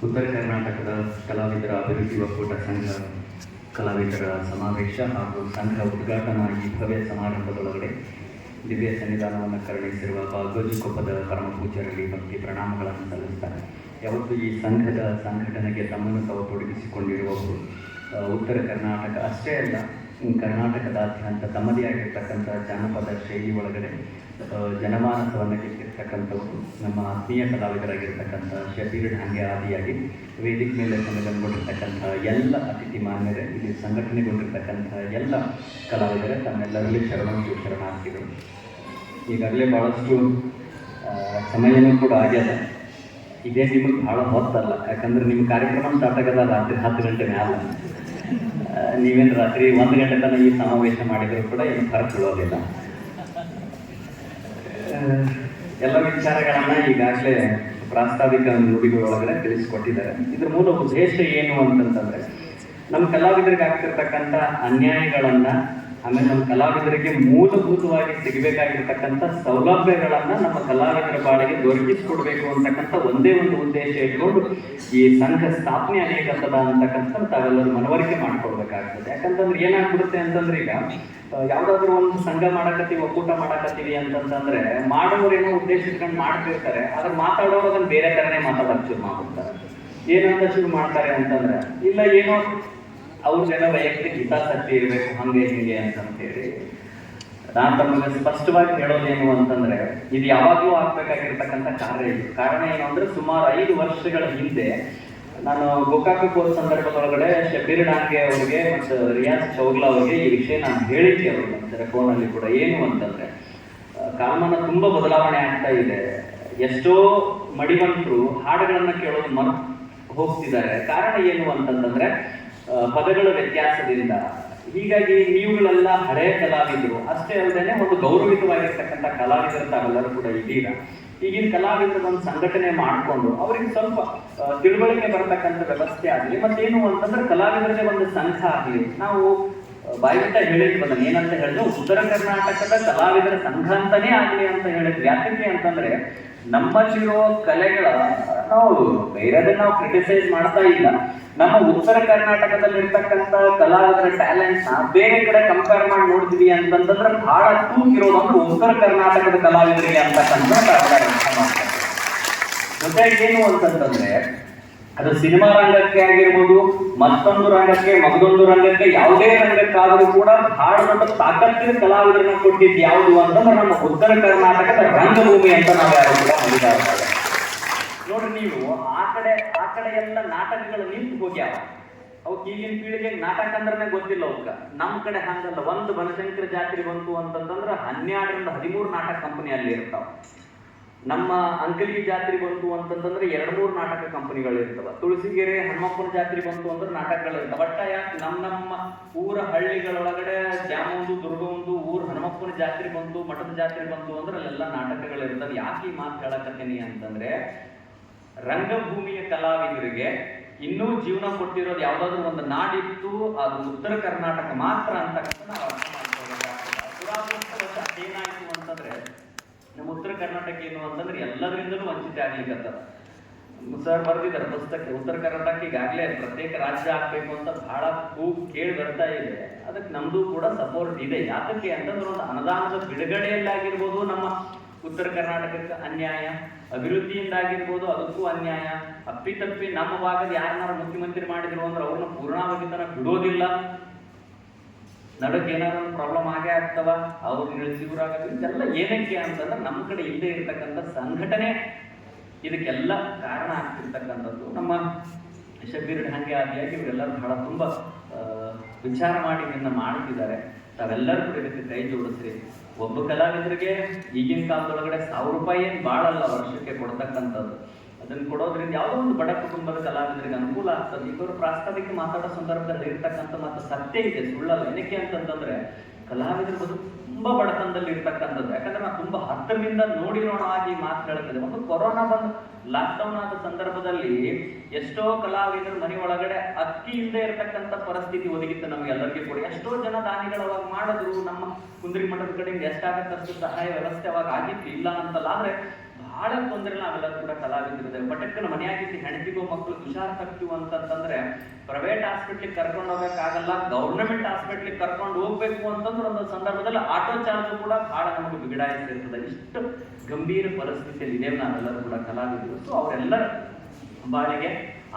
ಉತ್ತರ ಕರ್ನಾಟಕದ ಕಲಾವಿದರ ಅಭಿವೃದ್ಧಿ ಒಕ್ಕೂಟ ಸಂಘ ಕಲಾವಿದರ ಸಮಾವೇಶ ಹಾಗೂ ಸಂಘ ಉದ್ಘಾಟನಾ ಈ ಭವ್ಯ ಸಮಾರಂಭದೊಳಗಡೆ ದಿವ್ಯ ಸನ್ನಿಧಾನವನ್ನು ಕರುಣಿಸಿರುವ ಬಾಗೋಜಿಕೊಪ್ಪದ ಪರಮ ಪೂಜ್ಯರಲ್ಲಿ ಭಕ್ತಿ ಪ್ರಣಾಮಗಳನ್ನು ಸಲ್ಲಿಸ್ತಾರೆ. ಯಾವತ್ತೂ ಈ ಸಂಘದ ಸಂಘಟನೆಗೆ ತಮ್ಮನ್ನು ತಾವು ತೊಡಗಿಸಿಕೊಂಡಿರುವವರು ಉತ್ತರ ಕರ್ನಾಟಕ ಅಷ್ಟೇ ಅಲ್ಲ, ಕರ್ನಾಟಕದಾದ್ಯಂತ ತಮ್ಮದೇ ಆಗಿರ್ತಕ್ಕಂಥ ಜಾನಪದ ಶೈಲಿ ಒಳಗಡೆ ಜನಮಾನಸವನ್ನು ಗೆದ್ದಿರ್ತಕ್ಕಂಥವರು ನಮ್ಮ ಆತ್ಮೀಯ ಕಲಾವಿದರಾಗಿರ್ತಕ್ಕಂಥ ಶಬೀರ್ ಢಾಂಗೆ ಆದಿಯಾಗಿ ವೇದಿಕೆ ಮೇಲೆ ಸನ್ನಿಧಾನಗೊಂಡಿರ್ತಕ್ಕಂಥ ಎಲ್ಲ ಅತಿಥಿ ಮಾನ್ಯರೇ, ಇಲ್ಲಿ ಸಂಘಟನೆಗೊಂಡಿರ್ತಕ್ಕಂಥ ಎಲ್ಲ ಕಲಾವಿದರೇ, ತಮ್ಮೆಲ್ಲರಲ್ಲಿ ಶರಣಾರ್ಥಿಗಳು. ಈಗಾಗಲೇ ಭಾಳಷ್ಟು ಸಮಯನೂ ಕೂಡ ಆಗ್ಯದ. ಇದೇ ನಿಮಗೆ ಭಾಳ ಹೊತ್ತಲ್ಲ, ಯಾಕಂದ್ರೆ ನಿಮ್ಮ ಕಾರ್ಯಕ್ರಮ ಸ್ಟಾರ್ಟ್ ಆಗದ ರಾತ್ರಿ 10 ಗಂಟೆ ಮ್ಯಾಲ. ನೀವೇನು ರಾತ್ರಿ 1 ಗಂಟೆ ತನಕ ಈ ಸಮಾವೇಶ ಮಾಡಿದರೂ ಕೂಡ ಏನು ಫರಕ್ ಬೀಳೋದಿಲ್ಲ. ಎಲ್ಲ ವಿಚಾರಗಳನ್ನು ಈಗಾಗಲೇ ಪ್ರಾಸ್ತಾವಿಕ ನುಡಿಗಳೊಳಗಡೆ ತಿಳಿಸಿಕೊಟ್ಟಿದ್ದಾರೆ. ಇದ್ರ ಮೂಲ ಉದ್ದೇಶ ಏನು ಅಂತಂತಂದರೆ, ನಮ್ಮ ಕಲಾವಿದರಿಗೆ ಆಗ್ತಿರ್ತಕ್ಕಂಥ ಅನ್ಯಾಯಗಳನ್ನು, ಆಮೇಲೆ ನಮ್ಮ ಕಲಾವಿದರಿಗೆ ಮೂಲಭೂತವಾಗಿ ಸಿಗಬೇಕಾಗಿರ್ತಕ್ಕಂಥ ಸೌಲಭ್ಯಗಳನ್ನು ನಮ್ಮ ಕಲಾವಿದರ ಬಾಳಿಗೆ ದೊರಕಿಸಿಕೊಡ್ಬೇಕು ಅಂತಕ್ಕಂಥ ಒಂದೇ ಒಂದು ಉದ್ದೇಶ ಇಟ್ಕೊಂಡು ಈ ಸಂಘ ಸ್ಥಾಪನೆ ಅನೇಕತ್ತದ ಅಂತಕ್ಕಂಥ ತಾವೆಲ್ಲರೂ ಮನವರಿಕೆ ಮಾಡ್ಕೊಡ್ಬೇಕಾಗ್ತದೆ. ಯಾಕಂತಂದ್ರೆ ಏನಾಗ್ಬಿಡುತ್ತೆ ಅಂತಂದ್ರೆ, ಈಗ ಯಾವುದಾದ್ರೂ ಒಂದು ಸಂಘ ಮಾಡಕತ್ತೀವಿ, ಒಕ್ಕೂಟ ಮಾಡಕತ್ತೀವಿ ಅಂತಂತಂದ್ರೆ ಮಾಡೋರೇನೋ ಉದ್ದೇಶ ಇಟ್ಕೊಂಡು ಮಾಡ್ತಿರ್ತಾರೆ, ಆದ್ರೆ ಮಾತಾಡೋರು ಅದನ್ನು ಬೇರೆ ಥರನೇ ಮಾತಾಡೋಕೆ ಶುರು ಮಾಡ್ಬಿಡ್ತಾರೆ. ಏನಂತ ಶುರು ಮಾಡ್ತಾರೆ ಅಂತಂದ್ರೆ, ಇಲ್ಲ ಏನೋ ಅವ್ರಿಗೇನೋ ವೈಯಕ್ತಿಕ ಹಿತಾಸಕ್ತಿ ಇರಬೇಕು ಹಂಗೆ ಹಿಂಗೆ ಅಂತಂತೇಳಿ. ನಾನು ತಮಗೆ ಸ್ಪಷ್ಟವಾಗಿ ಹೇಳೋದೇನು ಅಂತಂದ್ರೆ, ಇದು ಯಾವಾಗಲೂ ಆಗ್ಬೇಕಾಗಿರ್ತಕ್ಕಂಥ ಕಾರ್ಯ ಇದು. ಕಾರಣ ಏನು ಅಂದ್ರೆ, ಸುಮಾರು 5 ವರ್ಷಗಳ ಹಿಂದೆ ನಾನು ಗೋಕಾಕ ಕೋರ್ಸ್ ಸಂದರ್ಭದೊಳಗಡೆ ಶಬೀರ್ ಢಾಂಗೆ ಅವರಿಗೆ ಮತ್ತು ರಿಯಾಜ್ ಚೌಗ್ಲಾ ಅವರಿಗೆ ಈ ವಿಷಯ ನಾನು ಹೇಳಿದ್ದೆ ಅವ್ರಿಗೆ ಅಂತಾರೆ ಫೋನಲ್ಲಿ ಕೂಡ. ಏನು ಅಂತಂದ್ರೆ, ಕಾಲಮಾನ ತುಂಬ ಬದಲಾವಣೆ ಆಗ್ತಾ ಇದೆ. ಎಷ್ಟೋ ಮಡಿವಂತರು ಹಾಡುಗಳನ್ನ ಕೇಳೋದು ಹೋಗ್ತಿದ್ದಾರೆ. ಕಾರಣ ಏನು ಅಂತಂತಂದ್ರೆ, ಪದಗಳ ವ್ಯತ್ಯಾಸದಿಂದ. ಹೀಗಾಗಿ ನೀವುಗಳೆಲ್ಲ ಹಳೆಯ ಕಲಾವಿದರು ಅಷ್ಟೇ ಅಲ್ಲದೆ ಒಂದು ಗೌರವಿತವಾಗಿರ್ತಕ್ಕಂಥ ಕಲಾವಿದರು ತಾವೆಲ್ಲರೂ ಕೂಡ ಇದ್ದೀರಾ. ಈಗಿನ ಕಲಾವಿದರು ಒಂದು ಸಂಘಟನೆ ಮಾಡಿಕೊಂಡು ಅವರಿಗೆ ಸ್ವಲ್ಪ ತಿಳುವಳಿಕೆ ಬರತಕ್ಕಂಥ ವ್ಯವಸ್ಥೆ ಆಗಲಿ, ಮತ್ತೇನು ಅಂತಂದ್ರೆ ಕಲಾವಿದರಿಗೆ ಒಂದು ಸಂಘ ಆಗಲಿ. ನಾವು ಬಾಯಿಬಿಟ್ಟ ಹೇಳಿದ್ವಿ ಅದನ್ನು. ಏನಂತ ಹೇಳಿದ್ರೆ, ಉತ್ತರ ಕರ್ನಾಟಕದ ಕಲಾವಿದರ ಸಂಘ ಅಂತಾನೇ ಆಗಲಿ ಅಂತ ಹೇಳಿದ್ವಿ. ಯಾಕೆ ಅಂತಂದ್ರೆ, ನಮ್ಮಲ್ಲಿರೋ ಕಲೆಗಳ ನಾವು ಬೇರೆದನ್ನ ನಾವು ಕ್ರಿಟಿಸೈಸ್ ಮಾಡ್ತಾ ಇಲ್ಲ. ನಮ್ಮ ಉತ್ತರ ಕರ್ನಾಟಕದಲ್ಲಿರ್ತಕ್ಕಂಥ ಕಲಾವಿದರ ಟ್ಯಾಲೆಂಟ್ನ ಬೇರೆ ಕಡೆ ಕಂಪೇರ್ ಮಾಡಿ ನೋಡ್ತೀವಿ ಅಂತಂತಂದ್ರೆ ಬಹಳ ತೂಕಿರೋದಂದ್ರೆ ಉತ್ತರ ಕರ್ನಾಟಕದ ಕಲಾವಿದರಿಗೆ ಅಂತಕ್ಕಂಥ ಜೊತೆಗೆ ಏನು ಅಂತಂತಂದ್ರೆ, ಅದು ಸಿನಿಮಾ ರಂಗಕ್ಕೆ ಆಗಿರ್ಬೋದು, ಮತ್ತೊಂದು ರಂಗಕ್ಕೆ, ಮಗದೊಂದು ರಂಗಕ್ಕೆ, ಯಾವುದೇ ರಂಗಕ್ಕಾದರೂ ಕೂಡ ಬಹಳ ದೊಡ್ಡ ತಾಕತ್ತಿನ ಕಲಾವಿದರನ್ನ ಕೊಟ್ಟಿದ್ದು ಯಾವುದು ಅಂತಂದ್ರೆ ನಮ್ಮ ಉತ್ತರ ಕರ್ನಾಟಕದ ರಂಗಭೂಮಿ ಅಂತ ನಾವು ಯಾರು ಕೂಡ ಮರಿಬಾರ್ದು. ನೋಡ್ರಿ, ನೀವು ಆ ಕಡೆ ಎಲ್ಲ ನಾಟಕಗಳು ನಿಂತು ಹೋಗ್ಯಾವ. ಅವಕ್ಕೆ ಈಗಿನ ಪೀಳಿಗೆಗೆ ನಾಟಕ ಅಂದ್ರೆ ಗೊತ್ತಿಲ್ಲ ಅವಕ್ಕ. ನಮ್ಮ ಕಡೆ ಹಂಗಲ್ಲ. ಒಂದು ಬನಶಂಕರ ಜಾತ್ರೆ ಬಂತು ಅಂತಂದ್ರೆ 12ರಿಂದ 13 ನಾಟಕ ಕಂಪನಿ ಅಲ್ಲಿ ಇರ್ತಾವ. ನಮ್ಮ ಅಂಕಲಿಗೆ ಜಾತ್ರೆ ಬಂತು ಅಂತಂದ್ರೆ 2-3 ನಾಟಕ ಕಂಪನಿಗಳು ಇರ್ತವ. ತುಳಸಿಗೆರೆ ಹನುಮಪ್ಪನ ಜಾತ್ರೆ ಬಂತು ಅಂದ್ರೆ ನಾಟಕಗಳು ಇರ್ತಾವ. ಬಟ್ ಯಾಕೆ ನಮ್ಮ ಊರ ಹಳ್ಳಿಗಳೊಳಗಡೆ ದ್ಯಾಮೊಂದು, ದುರ್ಗವೊಂದು, ಊರು ಹನುಮಪ್ಪನ ಜಾತ್ರೆ ಬಂತು, ಮಠದ ಜಾತ್ರೆ ಬಂತು ಅಂದ್ರೆ ಅಲ್ಲೆಲ್ಲ ನಾಟಕಗಳು ಇರ್ತವೆ. ಯಾಕೆ ಈ ಮಾತು ಹೇಳಕತ್ತೀನಿ ಅಂತಂದ್ರೆ, ರಂಗಭೂಮಿಯ ಕಲಾವಿದರಿಗೆ ಇನ್ನೂ ಜೀವನ ಕೊಟ್ಟಿರೋದು ಯಾವುದಾದ್ರೂ ಒಂದು ನಾಡಿತ್ತು, ಅದು ಉತ್ತರ ಕರ್ನಾಟಕ ಮಾತ್ರ ಅಂತಕ್ಕಂಥ ನಾವು ಅರ್ಥ ಮಾಡ್ಕೋಬೇಕಾಗ್ತದೆ. ಏನಾಯ್ತು ಅಂತಂದ್ರೆ, ನಮ್ಮ ಉತ್ತರ ಕರ್ನಾಟಕ ಏನು ಅಂತಂದ್ರೆ ಎಲ್ಲದರಿಂದಲೂ ವಂಚಿತ ಆಗ್ಲಿಕ್ಕತ್ತದ. ಸರ್ ಬರೆದಿದ್ದಾರೆ ಪುಸ್ತಕ, ಉತ್ತರ ಕರ್ನಾಟಕ ಈಗಾಗಲೇ ಪ್ರತ್ಯೇಕ ರಾಜ್ಯ ಆಗ್ಬೇಕು ಅಂತ ಬಹಳ ಕೂಗು ಕೇಳಿ ಬರ್ತಾ ಇದೆ. ಅದಕ್ಕೆ ನಮ್ದು ಕೂಡ ಸಪೋರ್ಟ್ ಇದೆ. ಯಾತಕ್ಕೆ ಅಂತಂದ್ರೆ, ಒಂದು ಅನುದಾನದ ಬಿಡುಗಡೆಯಲ್ಲಾಗಿರ್ಬೋದು ನಮ್ಮ ಉತ್ತರ ಕರ್ನಾಟಕಕ್ಕೆ ಅನ್ಯಾಯ, ಅಭಿವೃದ್ಧಿಯಿಂದಾಗಿರ್ಬೋದು ಅದಕ್ಕೂ ಅನ್ಯಾಯ. ಅಪ್ಪಿತಪ್ಪಿ ನಮ್ಮ ಭಾಗದ ಯಾರನ್ನಾರು ಮುಖ್ಯಮಂತ್ರಿ ಮಾಡಿದ್ರು ಅಂದ್ರೆ ಅವ್ರನ್ನ ಪೂರ್ಣಾವಧಿತನ ಬಿಡೋದಿಲ್ಲ. ನಡಕ್ಕೆ ಏನಾದ್ರು ಒಂದು ಪ್ರಾಬ್ಲಮ್ ಆಗೇ ಆಗ್ತವ, ಅವ್ರು ನಿಲ್ಲಿಸಿಗುರಾಗ. ಇದೆಲ್ಲ ಏನಕ್ಕೆ ಅಂತಂದ್ರೆ, ನಮ್ಮ ಕಡೆ ಇಲ್ಲದೆ ಇರತಕ್ಕಂಥ ಸಂಘಟನೆ ಇದಕ್ಕೆಲ್ಲ ಕಾರಣ ಆಗ್ತಿರ್ತಕ್ಕಂಥದ್ದು. ನಮ್ಮ ಶಬೀರ್ ಢಾಂಗೆ ಆದಿಯಾಗಿ ಇವರೆಲ್ಲರೂ ಬಹಳ ತುಂಬ ವಿಚಾರ ಮಾಡಿ ಇದನ್ನ ಮಾಡ್ತಿದ್ದಾರೆ. ತಾವೆಲ್ಲರೂ ಕೂಡ ಇದಕ್ಕೆ ಕೈ ಜೋಡಿಸ್ರಿ. ಒಬ್ಬ ಕಲಾವಿದರಿಗೆ ಈಗಿನ ಕಾಲದೊಳಗಡೆ 1000 ರೂಪಾಯಿ ಏನು ಭಾಳಲ್ಲ ವರ್ಷಕ್ಕೆ ಕೊಡ್ತಕ್ಕಂಥದ್ದು. ಅದನ್ನು ಕೊಡೋದ್ರಿಂದ ಯಾವುದೋ ಒಂದು ಬಡ ಕುಟುಂಬದ ಕಲಾವಿದರಿಗೆ ಅನುಕೂಲ ಆಗ್ತದೆ. ಇವರು ಪ್ರಾಸ್ತಾವಿಕ ಮಾತಾಡೋ ಸಂದರ್ಭದಲ್ಲಿ ಇರ್ತಕ್ಕಂಥ ಮತ್ತು ಸತ್ಯ ಇದೆ, ಸುಳ್ಳಲ್ಲ. ಏನಕ್ಕೆ ಅಂತಂತಂದ್ರೆ, ಕಲಾವಿದರ ಬದುಕು ತುಂಬಾ ಬಡತನದಲ್ಲಿ ಇರ್ತಕ್ಕಂಥದ್ದು. ಯಾಕಂದ್ರೆ ನಾವು ತುಂಬಾ ಹತ್ತಿರದಿಂದ ನೋಡಿರೋಣ ಆಗಿ ಮಾತು ಹೇಳ್ತದೆ. ಒಂದು ಕೊರೋನಾ ಬಂದು ಲಾಕ್ಡೌನ್ ಆದ ಸಂದರ್ಭದಲ್ಲಿ ಎಷ್ಟೋ ಕಲಾವಿದರು ಮನೆ ಒಳಗಡೆ ಅಕ್ಕಿ ಇಲ್ಲದೆ ಇರತಕ್ಕಂಥ ಪರಿಸ್ಥಿತಿ ಒದಗಿತ್ತು ನಮ್ಗೆಲ್ಲರಿಗೂ ಕೂಡ. ಎಷ್ಟೋ ಜನ ದಾನಿಗಳು ಅವಾಗ ಮಾಡಿದ್ರು. ನಮ್ಮ ಕುಂದ್ರಿ ಮಠದ ಕಡೆಯಿಂದ ಎಷ್ಟಾಗತ್ತಷ್ಟು ಸಹಾಯ ವ್ಯವಸ್ಥೆ ಅವಾಗ ಆಗಿತ್ತು, ಇಲ್ಲ ಅಂತಲ್ಲ. ಆದ್ರೆ ಬಹಳ ತೊಂದರೆ ನಾವೆಲ್ಲ ಕೂಡ ಕಲಾವಿದರಿದೆ. ಪಟಕ್ಕನ ಮನೆಯಾಗಿದ್ದು ಹೆಂಡತಿಗೂ ಮಕ್ಕಳು ಹುಷಾರ್ ತಗ್ತೀವಿ ಅಂತಂದ್ರೆ ಪ್ರೈವೇಟ್ ಹಾಸ್ಪಿಟ್ಲಿಗೆ ಕರ್ಕೊಂಡು ಹೋಗ್ಬೇಕಾಗಲ್ಲ, ಗೌರ್ಮೆಂಟ್ ಹಾಸ್ಪಿಟ್ಲಿಗೆ ಕರ್ಕೊಂಡು ಹೋಗ್ಬೇಕು ಅಂತಂದ್ರೆ ಒಂದು ಸಂದರ್ಭದಲ್ಲಿ ಆಟೋ ಚಾರ್ಜ್ ಕೂಡ ಬಹಳ ನಮಗೆ ಬಿಗಡಾಯಿಸಿರ್ತದೆ. ಇಷ್ಟು ಗಂಭೀರ ಪರಿಸ್ಥಿತಿಯಲ್ಲಿ ಇದೆ ನಾವೆಲ್ಲರೂ ಕೂಡ ಕಲಾವಿದರು. ಸೊ ಅವರೆಲ್ಲರ ಬಾಳಿಗೆ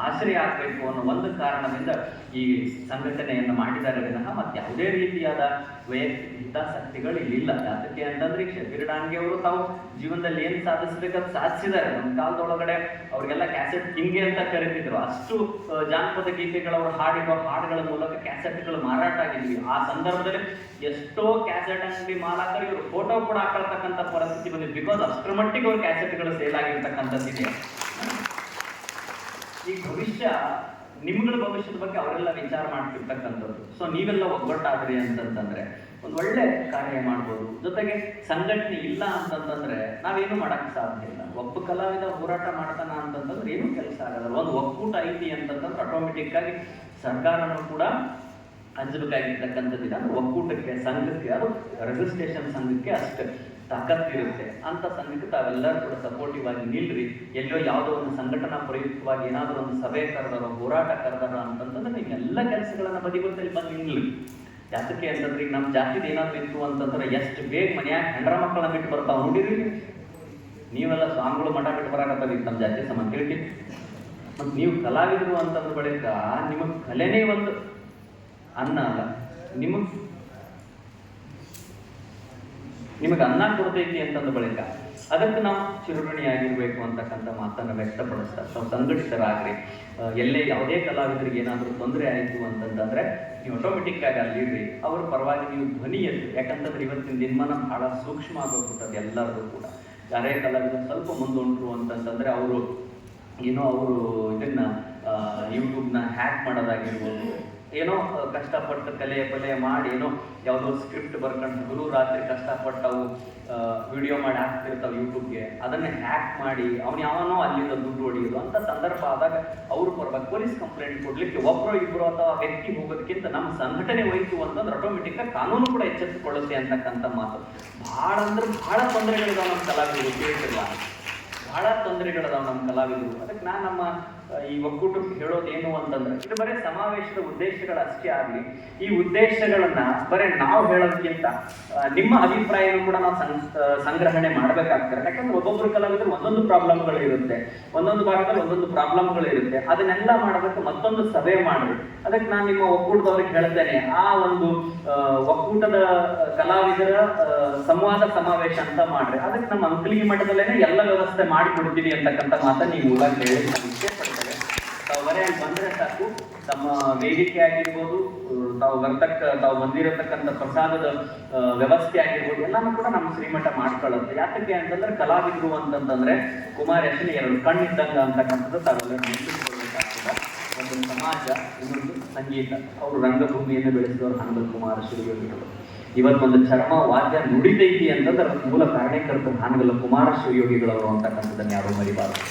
ಆಶ್ರಯ ಆಗಬೇಕು ಅನ್ನೋ ಒಂದು ಕಾರಣದಿಂದ ಈ ಸಂಘಟನೆಯನ್ನು ಮಾಡಿದ್ದಾರೆ ವಿನಃ ಮತ್ತೆ ಯಾವುದೇ ರೀತಿಯಾದ ವೈಯಕ್ತಿಕ ಹಿತಾಸಕ್ತಿಗಳು ಇಲ್ಲಿಲ್ಲ. ಯಾತಕ್ಕೆ ಅಂತಂದ್ರೆ ಶಬೀರ್ ಡಾಂಗೆ ಅವರು ತಾವು ಜೀವನದಲ್ಲಿ ಏನ್ ಸಾಧಿಸ್ಬೇಕಂತ ಸಾಧಿಸಿದ್ದಾರೆ. ಒಂದು ಕಾಲದೊಳಗಡೆ ಅವ್ರಿಗೆಲ್ಲ ಕ್ಯಾಸೆಟ್ ಕಿಂಗೆ ಅಂತ ಕರೀತಿದ್ರು. ಅಷ್ಟು ಜಾನಪದ ಗೀತೆಗಳವರು ಹಾಡಿರೋ ಹಾಡುಗಳ ಮೂಲಕ ಕ್ಯಾಸೆಟ್ಗಳು ಮಾರಾಟ ಆಗಿದ್ವಿ. ಆ ಸಂದರ್ಭದಲ್ಲಿ ಎಷ್ಟೋ ಕ್ಯಾಸೆಟ್ ಅಂಗಡಿ ಮಾಲಕರು ಇವರು ಫೋಟೋ ಕೂಡ ಹಾಕೊಳ್ತಕ್ಕಂಥ ಪರಿಸ್ಥಿತಿ ಬಂದಿದೆ. ಬಿಕಾಸ್ ಅಷ್ಟರ ಮಟ್ಟಿಗೆ ಅವ್ರ ಕ್ಯಾಸೆಟ್ಗಳು ಸೇಲ್ ಆಗಿರ್ತಕ್ಕಂಥದ್ದಿದೆ. ಈ ಭವಿಷ್ಯ, ನಿಮ್ಗಳ ಭವಿಷ್ಯದ ಬಗ್ಗೆ ಅವರೆಲ್ಲ ವಿಚಾರ ಮಾಡ್ತಿರ್ತಕ್ಕಂಥದ್ದು. ಸೊ ನೀವೆಲ್ಲ ಒಗ್ಗಟ್ಟಾದ್ರಿ ಅಂತಂತಂದ್ರೆ ಒಂದು ಒಳ್ಳೆ ಕಾರ್ಯ ಮಾಡ್ಬೋದು. ಜೊತೆಗೆ ಸಂಘಟನೆ ಇಲ್ಲ ಅಂತಂತಂದ್ರೆ ನಾವೇನು ಮಾಡಕ್ ಸಾಧ್ಯ ಇಲ್ಲ. ಒಬ್ಬ ಕಲಾವಿದ ಹೋರಾಟ ಮಾಡ್ತಾನ ಅಂತಂತಂದ್ರೆ ಏನು ಕೆಲಸ ಆಗಲ್ಲ. ಒಂದು ಒಕ್ಕೂಟ ಐತಿ ಅಂತಂತಂದ್ರೆ ಆಟೋಮೆಟಿಕ್ ಆಗಿ ಸರ್ಕಾರನೂ ಕೂಡ ಅಂಜಬೇಕಾಗಿರ್ತಕ್ಕಂಥದ್ದಿಲ್ಲ. ಒಕ್ಕೂಟಕ್ಕೆ, ಸಂಘಕ್ಕೆ, ಅದು ರಿಜಿಸ್ಟ್ರೇಷನ್ ಸಂಘಕ್ಕೆ ಅಷ್ಟು ತಾಕತ್ತಿರುತ್ತೆ. ಅಂತ ಸಂಘಕ್ಕೆ ತಾವೆಲ್ಲರೂ ಕೂಡ ಸಪೋರ್ಟಿವ್ ಆಗಿ ನಿಲ್ರಿ. ಎಲ್ಲೋ ಯಾವುದೋ ಒಂದು ಸಂಘಟನಾ ಪ್ರಯುಕ್ತವಾಗಿ ಏನಾದರೂ ಒಂದು ಸಭೆ ಕರೆದಾರೋ, ಹೋರಾಟ ಕರೆದಾರ ಅಂತಂತಂದ್ರೆ ನೀವೆಲ್ಲ ಕೆಲಸಗಳನ್ನ ಬದಿಗೊತ್ತಲ್ಲಿ ಬಂದು ನಿಲ್ರಿ. ಯಾತಕ್ಕೆ ಅಂತಂದ್ರೆ ಈಗ ನಮ್ಮ ಜಾತಿದು ಏನಾದ್ರು ಇತ್ತು ಅಂತಂದ್ರೆ ಎಷ್ಟು ಬೇಗ ಮನ್ಯಾಗ ಹೆಂಡ್ರ ಮಕ್ಕಳನ್ನ ಬಿಟ್ಟು ಬರ್ತಾವ ನೋಡಿರಿ. ನೀವೆಲ್ಲ ಸ್ವಾಮಿಗಳು ಮಠ ಬಿಟ್ಟು ಬರಾಕತ್ತಾವ ನಮ್ಮ ಜಾತಿ ಸಂಬಂಧ ಹೇಳ್ತಿ. ಮತ್ತು ನೀವು ಕಲಾವಿದರು ಅಂತಂದ ಬಳಿಕ ನಿಮಗೆ ಕಲೆನೇ ಒಂದು ಅನ್ನ ಅಲ್ಲ, ನಿಮಗೆ ಅನ್ನ ಕೊಡ್ತೈತಿ ಅಂತಂದ ಬಳಿಕ ಅದಕ್ಕೆ ನಾವು ಚಿರುಣಿಯಾಗಿರ್ಬೇಕು ಅಂತಕ್ಕಂಥ ಮಾತನ್ನು ವ್ಯಕ್ತಪಡಿಸ್ತಾರೆ. ನಾವು ಸಂಘಟಿತರಾಗ್ರಿ. ಎಲ್ಲೇ ಯಾವುದೇ ಕಲಾವಿದರಿಗೆ ಏನಾದರೂ ತೊಂದರೆ ಆಯಿತು ಅಂತಂದ್ರೆ ನೀವು ಆಟೋಮೆಟಿಕ್ ಆಗಿ ಅಲ್ಲಿರ್ರಿ. ಅವ್ರ ಪರವಾಗಿ ನೀವು ಧ್ವನಿ ಎದ್ದು. ಯಾಕಂತಂದ್ರೆ ಇವತ್ತಿನ ದಿನಮಾನ ಬಹಳ ಸೂಕ್ಷ್ಮ ಆಗೋಗ್ಬಿಟ್ಟದೆ ಎಲ್ಲರಿಗೂ ಕೂಡ. ಯಾರೇ ಕಲಾವಿದರು ಸ್ವಲ್ಪ ಮುಂದುಂಟ್ರು ಅಂತಂತಂದ್ರೆ ಅವರು ಇದನ್ನ ಯೂಟ್ಯೂಬ್ನ ಹ್ಯಾಕ್ ಮಾಡೋದಾಗಿರ್ಬೋದು, ಏನೋ ಕಷ್ಟಪಟ್ಟು ಕಲೆ ಮಾಡಿ ಏನೋ ಯಾವುದೋ ಸ್ಕ್ರಿಪ್ಟ್ ಬರ್ಕೊಂಡು ಗುರು ರಾತ್ರಿ ಕಷ್ಟಪಟ್ಟು ಅವು ವಿಡಿಯೋ ಮಾಡಿ ಹಾಕ್ತಿರ್ತಾವೆ ಯೂಟ್ಯೂಬ್ಗೆ. ಅದನ್ನೇ ಹ್ಯಾಕ್ ಮಾಡಿ ಯಾವನೋ ಅಲ್ಲಿಂದ ದುಡ್ಡು ಹೊಡೆಯೋದು ಅಂತ ಸಂದರ್ಭ ಆದಾಗ ಅವ್ರ ಪರವಾಗಿ ಪೊಲೀಸ್ ಕಂಪ್ಲೇಂಟ್ ಕೊಡ್ಲಿಕ್ಕೆ ಒಬ್ಬರು ಇಬ್ಬರು ಅಥವಾ ವ್ಯಕ್ತಿ ಹೋಗೋದಕ್ಕಿಂತ ನಮ್ಮ ಸಂಘಟನೆ ಹೋಯ್ತು ಅಂತಂದ್ರೆ ಆಟೋಮೆಟಿಕ್ ಆಗಿ ಕಾನೂನು ಕೂಡ ಎಚ್ಚೆತ್ತುಕೊಳ್ಳುತ್ತೆ ಅಂತಕ್ಕಂಥ ಮಾತು. ಬಹಳ ಅಂದ್ರೆ ಬಹಳ ತೊಂದರೆಗಳಿದಾವೆ ನಮ್ಮ ಕಲಾವಿದರು, ಕೇಳಿಲ್ಲ ಬಹಳ ತೊಂದರೆಗಳದಾವ ನಮ್ಮ ಕಲಾವಿದರು. ಅದಕ್ಕೆ ನಾನು ನಮ್ಮ ಈ ಒಕ್ಕೂಟಕ್ಕೆ ಹೇಳೋದೇನು ಅಂತಂದ್ರೆ ಇದು ಬರೀ ಸಮಾವೇಶದ ಉದ್ದೇಶಗಳಷ್ಟೇ ಆಗಲಿ. ಈ ಉದ್ದೇಶಗಳನ್ನ ಬರೀ ನಾವು ಹೇಳೋದಕ್ಕಿಂತ ನಿಮ್ಮ ಅಭಿಪ್ರಾಯನೂ ಕೂಡ ನಾವು ಸಂಗ್ರಹಣೆ ಮಾಡ್ಬೇಕಾಗ್ತಾರೆ. ಯಾಕಂದ್ರೆ ಒಬ್ಬೊಬ್ಬರು ಕಲಾವಿದರು ಒಂದೊಂದು ಪ್ರಾಬ್ಲಮ್ಗಳು ಇರುತ್ತೆ, ಒಂದೊಂದು ಭಾಗದಲ್ಲಿ ಒಂದೊಂದು ಪ್ರಾಬ್ಲಮ್ಗಳು ಇರುತ್ತೆ. ಅದನ್ನೆಲ್ಲ ಮಾಡೋದಕ್ಕೆ ಮತ್ತೊಂದು ಸಭೆ ಮಾಡ್ರಿ. ಅದಕ್ಕೆ ನಾನು ನಿಮ್ಮ ಒಕ್ಕೂಟದವ್ರಿಗೆ ಹೇಳ್ತೇನೆ, ಆ ಒಂದು ಒಕ್ಕೂಟದ ಕಲಾವಿದರ ಸಂವಾದ ಸಮಾವೇಶ ಅಂತ ಮಾಡ್ರಿ. ಅದಕ್ಕೆ ನಮ್ಮ ಅಂಕಲಿಗೆ ಮಠದಲ್ಲೇನೆ ಎಲ್ಲ ವ್ಯವಸ್ಥೆ ಮಾಡಿಕೊಡ್ತೀವಿ ಅಂತಕ್ಕಂಥ ಮಾತನ್ನು ನೀವು ಊರಾಗ ಹೇಳಿ ನಾನು ಇಷ್ಟೇ ಪಡ್ತೇವೆ. ತಾವು ಬರೀ ಅಲ್ಲಿ ಬಂದ್ರೆ ಸಾಕು, ತಮ್ಮ ವೇದಿಕೆ ಆಗಿರ್ಬೋದು, ತಾವು ಬಂದಿರತಕ್ಕಂಥ ಪ್ರಸಾದದ ವ್ಯವಸ್ಥೆ ಆಗಿರ್ಬೋದು ಎಲ್ಲಾನು ಕೂಡ ನಮ್ಮ ಶ್ರೀಮಠ ಮಾಡ್ಕೊಳ್ಳುತ್ತೆ. ಯಾತಕ್ಕೆ ಅಂತಂದ್ರೆ ಕಲಾವಿದರು ಅಂತಂತಂದ್ರೆ ಕುಮಾರಯಶನ ಎರಡು ಕಣ್ಣಿದ್ದಂಗ ಅಂತಕ್ಕಂಥದ್ದು ತಾವೆಲ್ಲ ನೆನಪಿಸಿಕೊಳ್ಳಬೇಕಾಗ್ತದೆ. ಒಂದು ಸಮಾಜ, ಇನ್ನೊಂದು ಸಂಗೀತ. ಅವರು ರಂಗಭೂಮಿಯನ್ನು ಬೆಳೆಸಿದವರು ಹಾನಗಲ್ ಕುಮಾರ ಶಿವಯೋಗಿಗಳು. ಇವತ್ತೊಂದು ಚರ್ಮ ವಾದ್ಯ ನುಡಿತೈತಿ ಅಂತಂದ್ರೆ ಮೂಲ ಕಾರಣಕರ್ತರು ಹಾನಗಲ್ ಕುಮಾರ ಶಿವಯೋಗಿಗಳವರು ಅಂತಕ್ಕಂಥದ್ದನ್ನು ಯಾರು ಮರಿಬಾರದು.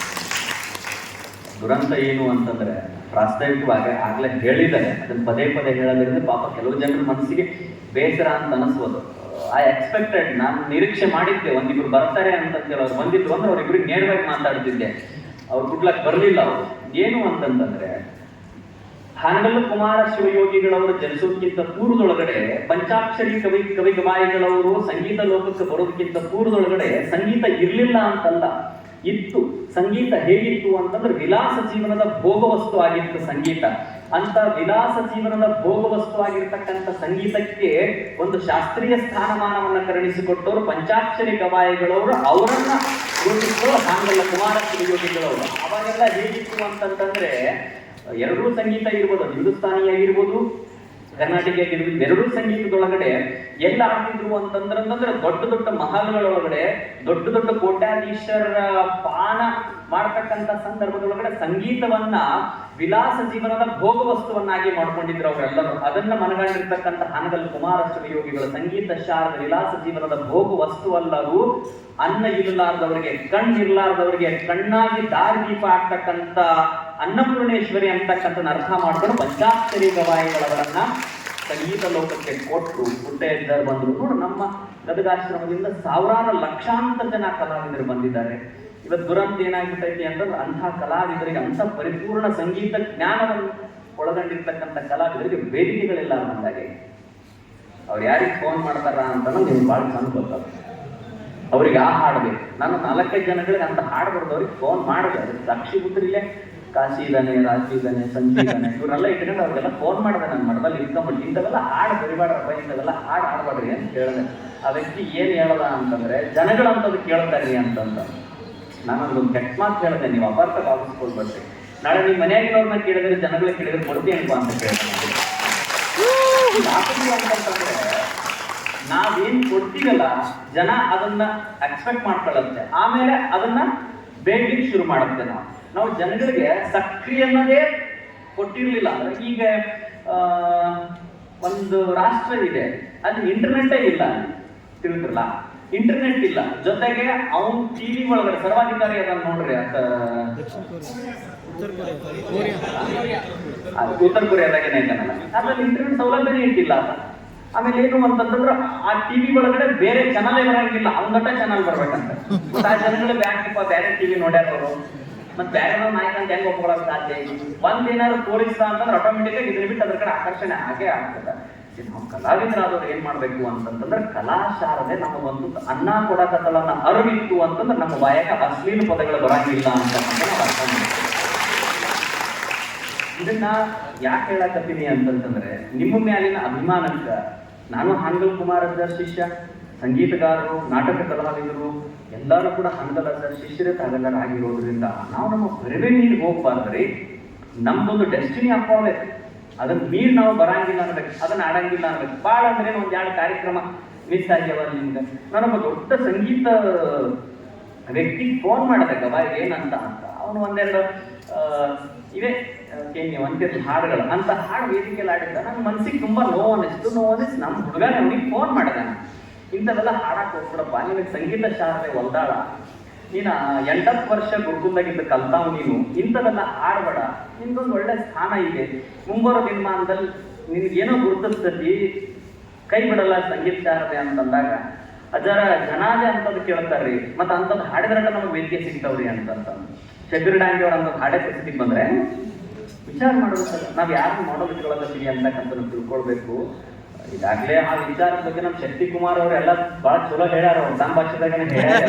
ದುರಂತ ಏನು ಅಂತಂದ್ರೆ ಪ್ರಾಸ್ತಾವಿಕವಾಗಿ ಆಗ್ಲೇ ಹೇಳಿದ್ದಾರೆ, ಅದನ್ನ ಪದೇ ಪದೇ ಹೇಳೋದ್ರಿಂದ ಪಾಪ ಕೆಲವು ಜನರ ಮನಸ್ಸಿಗೆ ಬೇಸರ ಅಂತ ಅನಿಸ್ಬೋದು. ಐ ಎಕ್ಸ್ಪೆಕ್ಟೆಡ್, ನಾನು ನಿರೀಕ್ಷೆ ಮಾಡಿದ್ದೆ ಒಂದಿಬ್ರು ಬರ್ತಾರೆ ಅಂತ ಹೇಳೋರು. ಬಂದಿದ್ರು ಅಂದ್ರೆ ಅವ್ರಿಬ್ರಿಗೆ ನೇರವಾಗಿ ಮಾತಾಡ್ತಿದ್ದೆ. ಅವ್ರು ಕುಡ್ಲಕ್ಕೆ ಬರಲಿಲ್ಲ. ಅವರು ಏನು ಅಂತಂತಂದ್ರೆ ಹಾನಗಲ್ ಕುಮಾರ ಶಿವಯೋಗಿಗಳವರು ಜನಿಸೋದಕ್ಕಿಂತ ಪೂರ್ವದೊಳಗಡೆ ಪಂಚಾಕ್ಷರಿ ಕವಿ ಗವಾಯಿಗಳವರು ಸಂಗೀತ ಲೋಕಕ್ಕೆ ಬರೋದಕ್ಕಿಂತ ಪೂರ್ವದೊಳಗಡೆ ಸಂಗೀತ ಇರಲಿಲ್ಲ ಅಂತಲ್ಲ, ಇತ್ತು. ಸಂಗೀತ ಹೇಗಿತ್ತು ಅಂತಂದ್ರೆ ವಿಲಾಸ ಜೀವನದ ಭೋಗವಸ್ತು ಆಗಿತ್ತು ಸಂಗೀತ. ಅಂತ ವಿಲಾಸ ಜೀವನದ ಭೋಗವಸ್ತು ಆಗಿರ್ತಕ್ಕಂಥ ಸಂಗೀತಕ್ಕೆ ಒಂದು ಶಾಸ್ತ್ರೀಯ ಸ್ಥಾನಮಾನವನ್ನ ಕರುಣಿಸಿಕೊಟ್ಟವರು ಪಂಚಾಕ್ಷರಿ ಗವಾಯಿಗಳವರು. ಅವರನ್ನ ಗುರುತಿಸಿದವರು ಹಾನಗಲ್ ಕುಮಾರ ಶಿವಯೋಗಿಗಳವರು. ಅವಾಗೆಲ್ಲ ಹೇಗಿತ್ತು ಅಂತಂತಂದ್ರೆ ಎರಡೂ ಸಂಗೀತ ಇರ್ಬೋದು, ಹಿಂದೂಸ್ತಾನಿ ಆಗಿರ್ಬೋದು, ಕರ್ನಾಟಕ ಆಗಿರ್ಬೋದು, ಎರಡೂ ಸಂಗೀತದೊಳಗಡೆ ಎಲ್ಲ ಆಗ್ತಿದ್ರು ಅಂತಂದ್ರೆ ದೊಡ್ಡ ದೊಡ್ಡ ಮಹಲ್ಗಳೊಳಗಡೆ ದೊಡ್ಡ ದೊಡ್ಡ ಕೋಟ್ಯಾಧೀಶರ ಪಾನ ಮಾಡ್ತಕ್ಕಂಥ ಸಂದರ್ಭದೊಳಗಡೆ ಸಂಗೀತವನ್ನ ವಿಲಾಸ ಜೀವನದ ಭೋಗ ವಸ್ತುವನ್ನಾಗಿ ಮಾಡ್ಕೊಂಡಿದ್ರು ಅವರೆಲ್ಲರೂ. ಅದನ್ನ ಮನಗಂಡಿರ್ತಕ್ಕಂಥ ಹಾನಗಲ್ ಕುಮಾರ ಶಿವಯೋಗಿಗಳು ಸಂಗೀತ ಶಾರದ ವಿಲಾಸ ಜೀವನದ ಭೋಗ ವಸ್ತುವಲ್ಲರೂ ಅನ್ನ ಇರಲಾರ್ದವರಿಗೆ, ಕಣ್ಣಿರ್ಲಾರ್ದವರಿಗೆ ಕಣ್ಣಾಗಿ ದಾರಿದೀಪ ಆಗ್ತಕ್ಕಂಥ ಅನ್ನಪೂರ್ಣೇಶ್ವರಿ ಅಂತಕ್ಕಂಥ ಅರ್ಥ ಮಾಡ್ಕೊಂಡು ಪಂಚಾಕ್ಷರಿ ಗವಾಯಿಗಳವರನ್ನ ಸಂಗೀತ ಲೋಕಕ್ಕೆ ಕೊಟ್ಟು ಪುಟ್ಟಯ್ಯ ಬಂದ್ರು. ನೋಡು, ನಮ್ಮ ಗದಗಾಶ್ರಮದಿಂದ ಸಾವಿರಾರು ಲಕ್ಷಾಂತರ ಜನ ಕಲಾವಿದರು ಬಂದಿದ್ದಾರೆ. ಇವತ್ತು ದುರಂತ ಏನಾಗ್ಬಿಟ್ಟೈತಿ ಅಂತಂದ್ರೆ ಅಂಥ ಕಲಾವಿದರಿಗೆ, ಅಂಥ ಪರಿಪೂರ್ಣ ಸಂಗೀತ ಜ್ಞಾನವನ್ನು ಒಳಗೊಂಡಿರ್ತಕ್ಕಂಥ ಕಲಾವಿದರಿಗೆ ವೇದಿಕೆಗಳಿಲ್ಲ ಅಂದಾಗೆ. ಅವ್ರು ಯಾರಿಗೆ ಫೋನ್ ಮಾಡ್ತಾರ ಅಂತ ನೀವು ಭಾಳ ಚಂದ ಗೊತ್ತಾಗ. ಅವ್ರಿಗೆ ಆ ಹಾಡ್ಬೇಕು. ನಾನು 4-5 ಜನಗಳಿಗೆ ಅಂತ ಹಾಡು ಬರ್ದವ್ರಿಗೆ ಫೋನ್ ಮಾಡಿದೆ. ಅದಕ್ಕೆ ಸಾಕ್ಷಿ ಬಿಟ್ಟರಿಲ್ಲೇ ಕಾಶಿ ಇದ್ದಾನೆ, ರಾಶಿ ಇದ್ದಾನೆ, ಸಂಜಿ ಇದ್ದಾನೆ, ಇವ್ರನ್ನೆಲ್ಲ ಇಟ್ಕೊಂಡು ಅವ್ರಿಗೆಲ್ಲ ಫೋನ್ ಮಾಡಿದೆ. ನನ್ನ ಮಠದಲ್ಲಿ ಇಟ್ಕೊಂಡ್ಬಿಟ್ಟು ಇಂಥವೆಲ್ಲ ಹಾಡು ಬರಿಬಾಡ್ರಪ್ಪ, ಇಂಥವೆಲ್ಲ ಹಾಡು ಆಡ್ಬಾಡ್ರಿ ಅಂತ ಹೇಳಿದೆ. ಆ ವ್ಯಕ್ತಿ ಏನು ಹೇಳ್ದ ಅಂತಂದ್ರೆ, ಜನಗಳಂತದ್ದು ಕೇಳ್ತಾರ್ರಿ ಅಂತಂದ. ನಾನು ಅದೊಂದು ಕೆಟ್ಟ ಮಾತು ಹೇಳಿದೆ, ನೀವು ಅಪಾರ್ಥ ಭಾವಿಸ್ಕೊಳ್ಬೇಡ್ರಿ. ನಾಳೆ ನಿಮ್ಮ ಮನೆಯಾಗಿರೋರ್ನ ಕೇಳಿದ್ರೆ, ಜನಗಳಿಗೆ ಕೇಳಿದ್ರೆ ಕೊಡ್ತೀನಿ ಅನ್ಕೋ ಅಂತ ಕೇಳಿದೆ. ಅಂತಂದ್ರೆ ನಾವೇನ್ ಕೊಡ್ತೀವಲ್ಲ, ಜನ ಅದನ್ನ ಅಕ್ಸೆಪ್ಟ್ ಮಾಡ್ಕೊಳ್ಳುತ್ತೆ. ಆಮೇಲೆ ಅದನ್ನ ಬೇಡ್ಲಿಕ್ಕೆ ಶುರು ಮಾಡುತ್ತೆ. ನಾವು ಜನಗಳಿಗೆ ಸಕ್ರಿಯ ಅನ್ನೋದೇ ಕೊಟ್ಟಿರ್ಲಿಲ್ಲ ಅಂದ್ರೆ, ಈಗ ಒಂದು ರಾಷ್ಟ್ರ ಇದೆ, ಅಲ್ಲಿ ಇಂಟರ್ನೆಟ್ಟೇ ಇಲ್ಲ, ತಿಳಿದ್ರಲ್ಲ, ಇಂಟರ್ನೆಟ್ ಇಲ್ಲ. ಜೊತೆಗೆ ಅವನ್ ಟಿವಿ ಒಳಗಡೆ ಸರ್ವಾಧಿಕಾರಿ ಅದನ್ನ ನೋಡ್ರಿ, ಉತ್ತರ ಕೊರಿಯಾದಾಗೇನೆ ಐತನಲ್ಲ, ಅದ್ರಲ್ಲಿ ಇಂಟರ್ನೆಟ್ ಸೌಲಭ್ಯನೇ ಇಟ್ಟಿಲ್ಲ ಅಂತ. ಆಮೇಲೆ ಏನು ಅಂತಂದ್ರೆ, ಆ ಟಿವಿ ಒಳಗಡೆ ಬೇರೆ ಚಾನಲೇ ಬರಂಗಿಲ್ಲ, ಅವನಗಟ್ಟ ಚಾನಲ್ ಬರ್ಬೇಕಂತ. ಮತ್ತೆ ಆ ಜನಗಳು ಬ್ಯಾಂಕಪ್ಪ ಬೇರೆ ಟಿವಿ ನೋಡ್ಯಾರವರು, ಮತ್ತೆ ಬೇರೆ ನಾಯಕ ಅಂತ ಹೆಂಗ್ ಒಪ್ಕೊಳ್ಳೋಕೆ ಸಾಧ್ಯ? ಒಂದೇನಾದ್ರು ತೋರಿಸ್ತಾ ಅಂತಂದ್ರೆ ಆಟೋಮೆಟಿಕ್ ಆಗಿ ಇದನ್ನ ಬಿಟ್ಟು ಅದ್ರ ಕಡೆ ಆಕರ್ಷಣೆ ಆಗೇ ಆಗ್ತದೆ. ನಾವು ಕಲಾವಿದರಾದವ್ರು ಏನ್ ಮಾಡ್ಬೇಕು ಅಂತಂತಂದ್ರೆ, ಕಲಾಶಾರದೆ ನಮಗೊಂದು ಅನ್ನ ಕೊಡಕತ್ತಲ್ಲ ನಮ್ಮ ಅರಿವಿತ್ತು ಅಂತಂದ್ರೆ, ನಮ್ಮ ಬಾಯಾಗ ಅಶ್ಲೀಲ ಪದಗಳು ಬರಂಗಿಲ್ಲ ಅಂತ ನಾವು ಅರ್ಥ ಮಾಡ್ತೀವಿ. ಇದನ್ನ ಯಾಕೆ ಹೇಳಕತ್ತೀನಿ ಅಂತಂತಂದ್ರೆ, ನಿಮ್ಮ ಮ್ಯಾಲಿನ ಅಭಿಮಾನಕ್ಕ. ನಾನು ಹಾನಗಲ್ ಕುಮಾರ್ ಸರ್ ಶಿಷ್ಯ, ಸಂಗೀತಗಾರರು, ನಾಟಕ ಕಲಾವಿದರು ಎಲ್ಲರೂ ಕೂಡ ಹಾನಗಲ್ ಸರ್ ಶಿಷ್ಯರೇ ತಾವೆಲ್ಲರಾಗಿರೋದ್ರಿಂದ ನಾವು ನಮ್ಮ ಬರವೇ ನೀರು ಹೋಗ್ಬಾರ್ದ್ರಿ. ನಮ್ದೊಂದು ಡೆಸ್ಟಿನಿ ಅಪ್ಪಾವೆ, ಅದನ್ನ ಮೀರ್ ನಾವು ಬರಂಗಿಲ್ಲ ಅನ್ಬೇಕು, ಅದನ್ನ ಆಡಂಗಿಲ್ಲ ಅನ್ಬೇಕು. ಭಾಳ ಅಂದ್ರೆ ಒಂದ್ 2 ಕಾರ್ಯಕ್ರಮ ಮಿಸ್ ಆಗ್ಯಾವ ನಿಮ್ಗೆ. ನಾನೊಬ್ಬ ದೊಡ್ಡ ಸಂಗೀತ ವ್ಯಕ್ತಿಗೆ ಫೋನ್ ಮಾಡಿದೆ, ಗವಾಯಿಗೆ ಏನಂತ ಅಂತ. ಅವನು ಒಂದೆರಡು ಇವೇ ಒಂದಿರಲಿ ಹಾಡುಗಳು ಅಂತ ಹಾಡು ವೇದಿಕೆಯಲ್ಲಿ ಆಡಿದ್ದ. ನನ್ನ ಮನಸ್ಸಿಗೆ ತುಂಬಾ ನೋವು ಅನ್ನಿಸ್ತು. ನಮ್ಮ ಹುಡುಗನೇ ಅವನಿಗೆ ಫೋನ್ ಮಾಡಿದೆ, ನಾನು ಇಂಥವೆಲ್ಲ ಹಾಡಕ್ಕೆ ಹೋಗ್ಬಿಡಪ್ಪ, ನಿನಗೆ ಸಂಗೀತ ಶಾಲೆ ಹೊಲ್ದಾಳ, ನೀನು 8 ವರ್ಷ ಗುರುಕುಂದಾಗಿದ್ದ ಕಲ್ತಾವ್, ನೀನು ಇಂಥವೆಲ್ಲ ಹಾಡ್ಬೇಡ, ನಿನ್ಗೊಂದು ಒಳ್ಳೆ ಸ್ಥಾನ ಇದೆ, ಮುಂಬರೋ ದಿನಮಾನದಲ್ಲಿ ನಿನ್ಗೇನೋ ಗುರುತಿಸ್ತತಿ, ಕೈ ಬಿಡಲ್ಲ ಸಂಗೀತ ಶಾರದೆ ಅಂತಂದಾಗ ಅದರ ಜನಾದೆ ಅಂತದ್ದು ಕೇಳ್ತಾರ್ರಿ. ಮತ್ತೆ ಅಂಥದ್ದು ಹಾಡಿದ್ರಾಗ ನಮಗೆ ವೇದಿಕೆ ಸಿಗ್ತಾವ್ರಿ ಅಂತಂತ. ಶಬೀರ್ ಡಾಂಗಿ ಅವ್ರ ಅಂಥದ್ದು ಹಾಡೇ ಪರಿಸ್ಥಿತಿಗೆ ಬಂದ್ರೆ ವಿಚಾರ ಮಾಡ್ಬೇಕಲ್ಲ, ನಾವ್ ಯಾರು ಮಾಡೋದು ಇಟ್ಕೊಳ್ಳೋದೀವಿ ಅಂತಕ್ಕಂಥ ತಿಳ್ಕೊಳ್ಬೇಕು. ಈಗಾಗಲೇ ಆ ವಿಚಾರದ ಬಗ್ಗೆ ನಮ್ಮ ಶಕ್ತಿ ಕುಮಾರ್ ಅವರೆಲ್ಲ ಬಹಳ ಚಲೋ ಹೇಳ್ಯಾರ, ಅವ್ರು ತಮ್ಮ ಭಾಷೆದಾಗನೇ ಹೇಳ್ಯಾರ.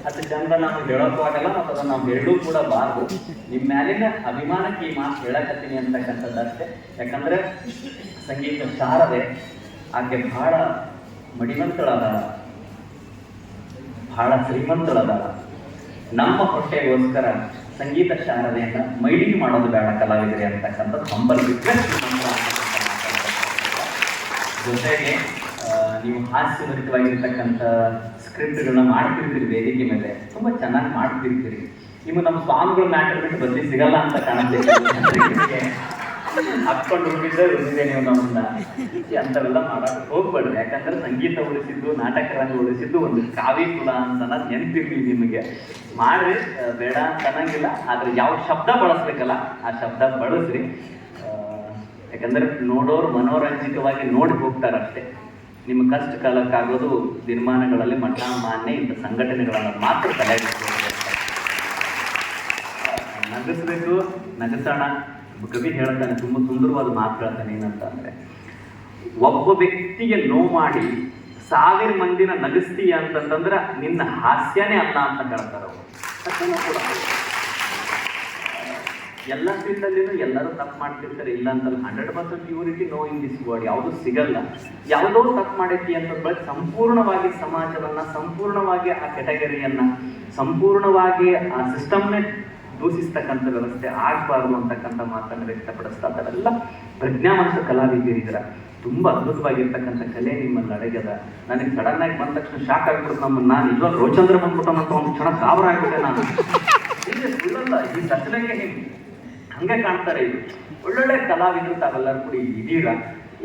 ಅಷ್ಟು ಚಂದ ನಾವು ಹೇಳೋಕ್ಕೂ ಆಗಲ್ಲ, ಮತ್ತು ಅದನ್ನ ನಾವು ಹೇಳೂ ಕೂಡ ಬಾರ್ದು. ನಿಮ್ಮ ಮ್ಯಾಲಿನ ಅಭಿಮಾನಕ್ಕೆ ಈ ಮಾತು ಹೇಳಕತ್ತೀನಿ ಅಂತಕ್ಕಂಥದ್ದಷ್ಟೇ. ಯಾಕಂದ್ರೆ ಸಂಗೀತ ಶಾರದೆ ಆಕೆ ಬಹಳ ಮಡಿವಂತಳದ, ಬಹಳ ಶ್ರೀಮಂತಳದ. ನಮ್ಮ ಹೊಟ್ಟೆಗೋಸ್ಕರ ಸಂಗೀತ ಶಾರದೆಯನ್ನ ಮೈಲಿಗೆ ಮಾಡೋದು ಬೇಡ ಕಲಾವಿದರೆ ಅಂತಕ್ಕಂಥದ್ದು ಹಂಬಲ್ ರಿಕ್ವೆಸ್ಟ್. ಜೊತೆಗೆ ನೀವು ಹಾಸ್ಯಭರಿತವಾಗಿರ್ತಕ್ಕಂಥ ಸ್ಕ್ರಿಪ್ಟ್ಗಳನ್ನ ಮಾಡ್ತಿರ್ತೀರಿ, ವೇದಿಕೆ ಮೇಲೆ ತುಂಬಾ ಚೆನ್ನಾಗಿ ಮಾಡ್ತಿರ್ತೀರಿ. ನೀವು ನಮ್ಮ ಸ್ವಾಮಿಗಳ ಮ್ಯಾಟರ್ ಬಿಟ್ಟು ಬದಲಿ ಸಿಗಲ್ಲ ಅಂತ ಕಾಣುತ್ತೆ. ಹಾಕೊಂಡು ರುಬ್ಬಿದ್ದೆ ನೀವು ನಮ್ಮನ್ನ ಅಂಥವೆಲ್ಲ ಮಾಡಕ್ಕೆ ಹೋಗ್ಬೇಡ್ರಿ. ಯಾಕಂದ್ರೆ ಸಂಗೀತ ಉಳಿಸಿದ್ದು, ನಾಟಕ ರಂಗ ಉಳಿಸಿದ್ದು ಒಂದು ಕಾವಿ ಕುಲ ಅಂತ ನೆನಪಿರ್ಲಿ ನಿಮಗೆ. ಮಾಡ್ರಿ, ಬೇಡ ಅಂತ ಅನ್ನಂಗಿಲ್ಲ, ಆದ್ರೆ ಯಾವ ಶಬ್ದ ಬಳಸ್ಬೇಕಲ್ಲ ಆ ಶಬ್ದ ಬಳಸ್ರಿ. ಯಾಕಂದ್ರೆ ನೋಡೋರು ಮನೋರಂಜಿತವಾಗಿ ನೋಡಿ ಹೋಗ್ತಾರಷ್ಟೇ. ನಿಮ್ಮ ಕಷ್ಟ ಕಾಲಕ್ಕಾಗೋದು ದಿನಮಾನಗಳಲ್ಲಿ ಮಠ ಮಾನ್ಯ ಇಂಥ ಸಂಘಟನೆಗಳನ್ನು ಮಾತ್ರ ತಲೆಯಾಗಿಸ್ಬೇಕು, ನಗಿಸ್ಬೇಕು, ನಗಸೋಣ. ಕವಿ ಹೇಳ್ತಾನೆ, ತುಂಬಾ ಸುಂದರವಾದ ಮಾತು ಹೇಳ್ತಾನೆ. ಏನಂತ ಅಂದ್ರೆ, ಒಬ್ಬ ವ್ಯಕ್ತಿಗೆ ನೋವು ಮಾಡಿ 1000 ಮಂದಿನ ನಗಿಸ್ತೀಯ ಅಂತಂದ್ರ ನಿನ್ನ ಹಾಸ್ಯನೇ ಅಲ್ಲ ಅಂತ ಹೇಳ್ತಾರ ಅವರು. ಕೂಡ ಎಲ್ಲ ಫೀಲ್ಡಲ್ಲಿನೂ ಎಲ್ಲರೂ ತಪ್ಪು ಮಾಡ್ತಿರ್ತಾರೆ, ಇಲ್ಲ ಅಂತಲ್ಲ. 100% purity no in this world ಯಾವುದು ಸಿಗಲ್ಲ. ಯಾವುದೋ ತಪ್ಪು ಮಾಡೈತಿ ಅಂತ ಬಟ್ ಸಂಪೂರ್ಣವಾಗಿ ಸಮಾಜವನ್ನ, ಸಂಪೂರ್ಣವಾಗಿ ಆ ಕೆಟಗರಿಯನ್ನ, ಸಂಪೂರ್ಣವಾಗಿ ಆ ಸಿಸ್ಟಮ್ನೇ ದೂಷಿಸ್ತಕ್ಕಂಥ ವ್ಯವಸ್ಥೆ ಆಗಬಾರ್ದು ಅಂತಕ್ಕಂಥ ಮಾತನ್ನು ವ್ಯಕ್ತಪಡಿಸ್ತಾ ಅದೆಲ್ಲ ಪ್ರಜ್ಞಾವಂತ ಕಲಾವಿದರಿದ್ದೀರ. ತುಂಬಾ ಅದ್ಭುತವಾಗಿರ್ತಕ್ಕಂಥ ಕಲೆ ನಿಮ್ಮಲ್ಲಿ ಅಡಗ್ಯದ. ನನಗೆ ಸಡನ್ ಆಗಿ ಬಂದ ತಕ್ಷಣ ಶಾಕ್ ಆಗ್ಬಿಡುತ್ತೆ. ನಾನು ನಿಜವಾಗ ರೋಚಂದ್ರ ಬಂದ್ಬಿಟ್ಟನಂತ ಒಂದು ಕ್ಷಣ ಗಾಬರ ಆಗ್ಬಿಟ್ಟೆ ನಾನು. ಸುಳ್ಳಲ್ಲ, ಈ ಸಚನೆಗೆ ಹಂಗೆ ಕಾಣ್ತಾರೆ. ಇದು ಒಳ್ಳೊಳ್ಳೆ ಕಲಾವಿದರು ತಾವೆಲ್ಲರೂ ಕೂಡ ಇದೀರ.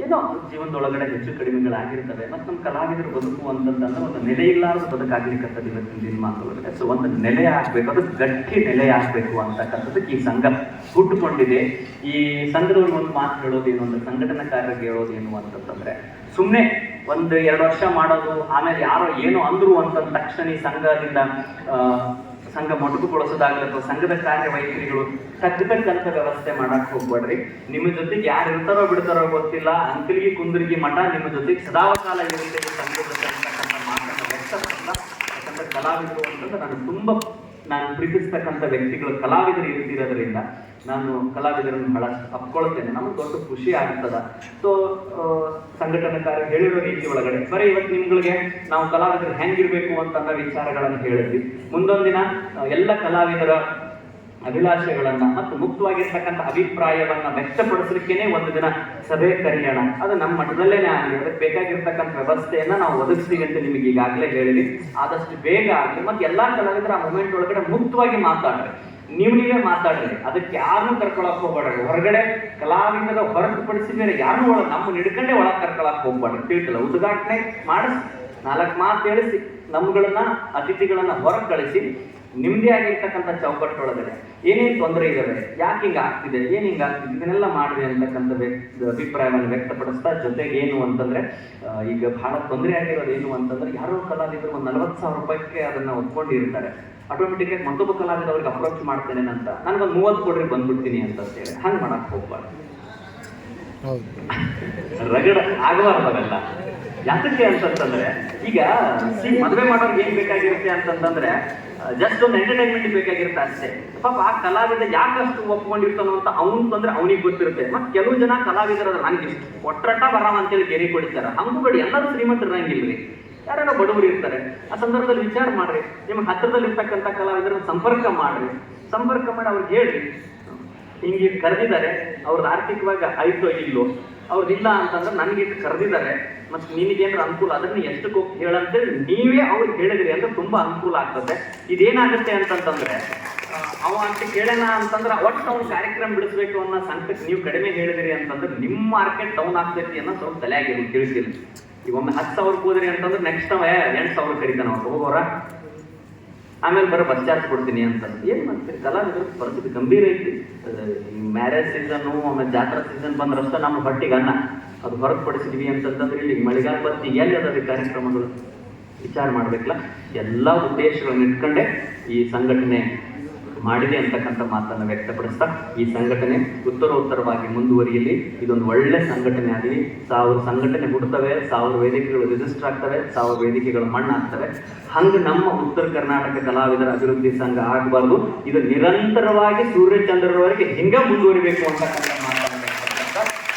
ಏನೋ ಜೀವನದೊಳಗಡೆ ಹೆಚ್ಚು ಕಡಿಮೆಗಳಾಗಿರ್ತವೆ. ಮತ್ತು ನಮ್ಮ ಕಲಾವಿದರು ಬದುಕು ಅಂತಂದ್ರೆ ಒಂದು ನೆಲೆ ಇಲ್ಲಾರ್ದು ಬದುಕಾಗ್ಲಿಕ್ಕಂಥದ್ದು ಇವತ್ತಿನ ದಿನಮಾನದೊಳಗಡೆ. ಸೊ ಒಂದು ನೆಲೆ ಆಗ್ಬೇಕು, ಅದು ಗಟ್ಟಿ ನೆಲೆ ಆಗ್ಬೇಕು ಅಂತಕ್ಕಂಥದ್ದಕ್ಕೆ ಈ ಸಂಘ ಹುಟ್ಟುಕೊಂಡಿದೆ. ಈ ಸಂಘದವ್ರಿಗೆ ಒಂದು ಮಾತು ಹೇಳೋದೇನು ಅಂದ್ರೆ, ಸಂಘಟನಾಕಾರರಿಗೆ ಹೇಳೋದೇನು ಅಂತಂದ್ರೆ, ಸುಮ್ಮನೆ 1-2 ವರ್ಷ ಮಾಡೋದು, ಆಮೇಲೆ ಯಾರೋ ಏನೋ ಅಂದ್ರು ಅಂತ ತಕ್ಷಣ ಈ ಸಂಘದಿಂದ ಸಂಘ ಮೊಟಕುಗೊಳಿಸೋದಾಗ್ಲಿ ಅಥವಾ ಸಂಘದ ಕಾರ್ಯವೈಖರಿಗಳು ತಗ್ಗತಕ್ಕಂಥ ವ್ಯವಸ್ಥೆ ಮಾಡಕ್ ಹೋಗ್ಬೇಡ್ರಿ. ನಿಮ್ಮ ಜೊತೆಗೆ ಯಾರು ಇರ್ತಾರೋ ಬಿಡ್ತಾರೋ ಗೊತ್ತಿಲ್ಲ, ಅಂಕಲಿಗೆ ಕುಂದ್ರಿಗೆ ಮಠ ನಿಮ್ಮ ಜೊತೆಗೆ ಸದಾಕಾಲ ಇರುತ್ತೆ ಸಂಘದ ಜೊತೆ ಅಂತಕ್ಕಂಥ ಮಾತನ್ನು ವ್ಯಕ್ತಪಡಿಸ್ತಾ, ಯಾಕಂದ್ರೆ ಕಲಾವಿದರು ಅಂತಂದ್ರೆ ನಾನು ಪ್ರೀತಿಸ್ತಕ್ಕಂಥ ವ್ಯಕ್ತಿಗಳು ಕಲಾವಿದರು ಇರ್ತಿರೋದ್ರಿಂದ ನಾನು ಕಲಾವಿದರನ್ನು ಬಹಳಷ್ಟು ಅಪ್ಕೊಳ್ತೇನೆ. ನಮಗೆ ದೊಡ್ಡ ಖುಷಿ ಆಗ್ತದ. ಸೊ ಸಂಘಟನಾಕಾರ ಹೇಳಿರೋ ರೀತಿ ಒಳಗಡೆ ಬರೀ ಇವತ್ತು ನಿಮ್ಗಳಿಗೆ ನಾವು ಕಲಾವಿದರು ಹೆಂಗಿರ್ಬೇಕು ಅಂತಂದ ವಿಚಾರಗಳನ್ನು ಹೇಳಿದ್ವಿ. ಮುಂದೊಂದು ದಿನ ಎಲ್ಲ ಕಲಾವಿದರ ಅಭಿಲಾಷೆಗಳನ್ನ ಮತ್ತು ಮುಕ್ತವಾಗಿರ್ತಕ್ಕಂಥ ಅಭಿಪ್ರಾಯವನ್ನ ವ್ಯಕ್ತಪಡಿಸಲಿಕ್ಕೇನೆ ಒಂದು ದಿನ ಸಭೆ ಕರೆಯೋಣ. ಅದು ನಮ್ಮ ಮಠದಲ್ಲೇನೆ ಆಗಲಿ. ಅದಕ್ಕೆ ಬೇಕಾಗಿರ್ತಕ್ಕಂಥ ವ್ಯವಸ್ಥೆಯನ್ನ ನಾವು ಒದಗಿಸ್ತೀವಿ ಅಂತ ನಿಮಗೆ ಈಗಾಗಲೇ ಹೇಳಿದ್ವಿ. ಆದಷ್ಟು ಬೇಗ ಆಗಲಿ. ಮತ್ತೆ ಎಲ್ಲಾ ಕಲಾವಿದರ ಆ ಮೂಮೆಂಟ್ ಒಳಗಡೆ ಮುಕ್ತವಾಗಿ ಮಾತಾಡ್ರಿ, ನೀವೇ ಮಾತಾಡ್ರಿ. ಅದಕ್ಕೆ ಯಾರನ್ನೂ ಕರ್ಕೊಳಕ್ ಹೋಗ್ಬೇಡ್ರಿ. ಹೊರಗಡೆ ಕಲಾವಿದರ ಹೊರತುಪಡಿಸಿ ಬೇರೆ ಯಾರನ್ನೂ ನಮ್ಮ ಹಿಡ್ಕೊಂಡೆ ಒಳಗೆ ಕರ್ಕೊಳಕ್ ಹೋಗ್ಬೇಡ್ರಿ. ತಿಳ್ಕಲ್ಲ, ಉದ್ಘಾಟನೆ ಮಾಡಿಸಿ 4 ಮಾತು ಹೇಳಿಸಿ ನಮ್ಗಳನ್ನ ಅತಿಥಿಗಳನ್ನ ಹೊರಗೆ ಕಳಿಸಿ ನಿಮ್ದೇ ಆಗಿರ್ತಕ್ಕಂಥ ಚೌಕಟ್ಟೊಳಗಡೆ ಏನೇನು ತೊಂದರೆ ಇದಾವೆ, ಯಾಕೆ ಹಿಂಗ ಆಗ್ತಿದೆ, ಏನ್ ಹಿಂಗ ಆಗ್ತಿದೆ, ಇದನ್ನೆಲ್ಲ ಮಾಡಿದೆ ಅಂತಕ್ಕಂಥ ಅಭಿಪ್ರಾಯವನ್ನು ವ್ಯಕ್ತಪಡಿಸ್ತಾ, ಜೊತೆಗೆ ಏನು ಅಂತಂದ್ರೆ ಈಗ ಬಹಳ ತೊಂದರೆ ಆಗಿರೋದು ಏನು ಅಂತಂದ್ರೆ ಯಾರೋ ಕಲಾವಿದರು ಒಂದು 40,000 ರೂಪಾಯಿಗೆ ಅದನ್ನ ಒಪ್ಕೊಂಡಿರ್ತಾರೆ. ಆಟೋಮೆಟಿಕ್ ಆಗಿ ಮತ್ತೊಬ್ಬ ಕಲಾವಿದ ಅವ್ರಿಗೆ ಅಪ್ರೋಚ್ ಮಾಡ್ತೇನೆ ಅಂತ ನನ್ಗೊಂದು 30 ಕೊಡ್ರಿ ಬಂದ್ಬಿಡ್ತೀನಿ ಅಂತ ಹೇಳಿ ಹಂಗ್ ಮಾಡಕ್ ಹೋಗ್ಬಾರ್ದು. ರಗಡ ಆಗಬಾರ್ದು ಅವೆಲ್ಲ. ಯಾತಕ್ಕೆ ಅಂತಂತಂದ್ರೆ ಈಗ ಮದುವೆ ಮಾಡೋರ್ಗೆ ಏನ್ ಬೇಕಾಗಿರುತ್ತೆ ಅಂತಂದ್ರೆ ಜಸ್ಟ್ ಒಂದು ಎಂಟರ್ಟೈನ್ಮೆಂಟ್ ಬೇಕಾಗಿರುತ್ತೆ ಅಷ್ಟೇ. ಪಾಪ ಆ ಕಲಾವಿದ ಯಾಕಷ್ಟು ಒಪ್ಕೊಂಡಿರ್ತಾನೋ ಅಂತ ಅವನು ತಂದ್ರೆ ಅವನಿಗೆ ಗೊತ್ತಿರುತ್ತೆ. ಮತ್ತೆ ಕೆಲವು ಜನ ಕಲಾವಿದರ ನನಗೆ ಇಷ್ಟು ಒಟ್ರಾಟ ಬರಾಮ ಅಂತೇಳಿ ಗೆರೆ ಕೊಡ್ತಾರೆ. ಹಂಗೂ ಬೇಡಿ, ಎಲ್ಲರೂ ಶ್ರೀಮಂತರು ಇರಂಗಿಲ್ರಿ, ಯಾರೋ ಬಡವರು ಇರ್ತಾರೆ. ಆ ಸಂದರ್ಭದಲ್ಲಿ ವಿಚಾರ ಮಾಡ್ರಿ, ನಿಮ್ಗೆ ಹತ್ತಿರದಲ್ಲಿ ಇರ್ತಕ್ಕಂಥ ಕಲಾವಿದರನ್ನ ಸಂಪರ್ಕ ಮಾಡಿ ಅವ್ರಿಗೆ ಹೇಳ್ರಿ, ಹಿಂಗೆ ಕರೆದಿದ್ದಾರೆ, ಅವ್ರದ್ದು ಆರ್ಥಿಕವಾಗಿ ಆಯ್ತೋ ಇಲ್ಲೋ, ಅವ್ರದ್ದಿಲ್ಲ ಅಂತಂದ್ರೆ ನನಗೆ ಕರೆದಿದ್ದಾರೆ, ಮತ್ತೆ ನಿನಗೇನಾರ ಅನುಕೂಲ ಅದನ್ನ ಎಷ್ಟಕ್ಕೆ ಹೋಗಿ ಹೇಳಂತೇಳಿ ನೀವೇ ಅವ್ರಿಗೆ ಹೇಳಿದ್ರಿ ಅಂದ್ರೆ ತುಂಬಾ ಅನುಕೂಲ ಆಗ್ತದೆ. ಇದೇನಾಗುತ್ತೆ ಅಂತಂತಂದ್ರೆ ಅವ ಅಂತ ಕೇಳೋಣ ಅಂತಂದ್ರೆ ಒಟ್ಟು ಅವ್ನು ಕಾರ್ಯಕ್ರಮ ಬಿಡಿಸ್ಬೇಕು ಅನ್ನೋ ಸಂಕಟಕ್ಕೆ ನೀವು ಕಡಿಮೆ ಹೇಳಿದ್ರಿ ಅಂತಂದ್ರೆ ನಿಮ್ಮ ಮಾರ್ಕೆಟ್ ಡೌನ್ ಆಗ್ತೈತಿ ಅನ್ನೋ ಸ್ವಲ್ಪ ತಲೆಯಾಗಿರ್ಲಿ, ತಿಳಿಸಿಲ್ಲ. ಈಗ ಒಮ್ಮೆ 10,000 ಹೋದ್ರಿ ಅಂತಂದ್ರೆ ನೆಕ್ಸ್ಟ್ ಅವ 8,000 ಕರೀತಾನ ಅವ್ರು ಹೋಗೋರ, ಆಮೇಲೆ ಬರೋ ಬಸ್ ಚಾರ್ಜ್ ಕೊಡ್ತೀನಿ ಅಂತ. ಏನ್ ಮಾಡ್ತೀರಿ, ಕಲಾವಿದ್ರ ಪರಿಸ್ಥಿತಿ ಗಂಭೀರ ಐತಿ. ಮ್ಯಾರೇಜ್ ಸೀಸನ್ನು ಆಮೇಲೆ ಜಾತ್ರಾ ಸೀಸನ್ ಬಂದ್ರಷ್ಟ ನಮ್ಮ ಹೊಟ್ಟಿಗೆ ಅನ್ನ ಅದು ಹೊರತುಪಡಿಸಿದ್ವಿ ಅಂತಂದ್ರೆ ಇಲ್ಲಿ ಮಳೆಗಾಲ ಬತ್ತಿ ಎಲ್ಲಿ ಅದಾವೆ ಕಾರ್ಯಕ್ರಮಗಳು ವಿಚಾರ ಮಾಡ್ಬೇಕಲ್ಲ. ಎಲ್ಲ ಉದ್ದೇಶಗಳನ್ನು ಇಟ್ಕೊಂಡೆ ಈ ಸಂಘಟನೆ ಮಾಡಿದೆ ಅಂತಕ್ಕಂಥ ಮಾತನ್ನು ವ್ಯಕ್ತಪಡಿಸ್ತಾ, ಈ ಸಂಘಟನೆ ಉತ್ತರೋತ್ತರವಾಗಿ ಮುಂದುವರಿಯಲಿ. ಇದೊಂದು ಒಳ್ಳೆ ಸಂಘಟನೆ ಆಗಲಿ. 1000 ಸಂಘಟನೆ ಹುಡ್ತವೆ, 1000 ವೇದಿಕೆಗಳು ರಿಜಿಸ್ಟರ್ ಆಗ್ತವೆ, 1000 ವೇದಿಕೆಗಳು ಮಣ್ಣಾಗ್ತವೆ. ಹಂಗೆ ನಮ್ಮ ಉತ್ತರ ಕರ್ನಾಟಕ ಕಲಾವಿದರ ಅಭಿವೃದ್ಧಿ ಸಂಘ ಆಗಬಾರ್ದು. ಇದು ನಿರಂತರವಾಗಿ ಸೂರ್ಯಚಂದ್ರರವರೆಗೆ ಹಿಂಗೆ ಮುಂದುವರಿಬೇಕು ಅಂತಕ್ಕಂಥ ಮಾತನ್ನು ವ್ಯಕ್ತಪಡಿಸ್ತಾ,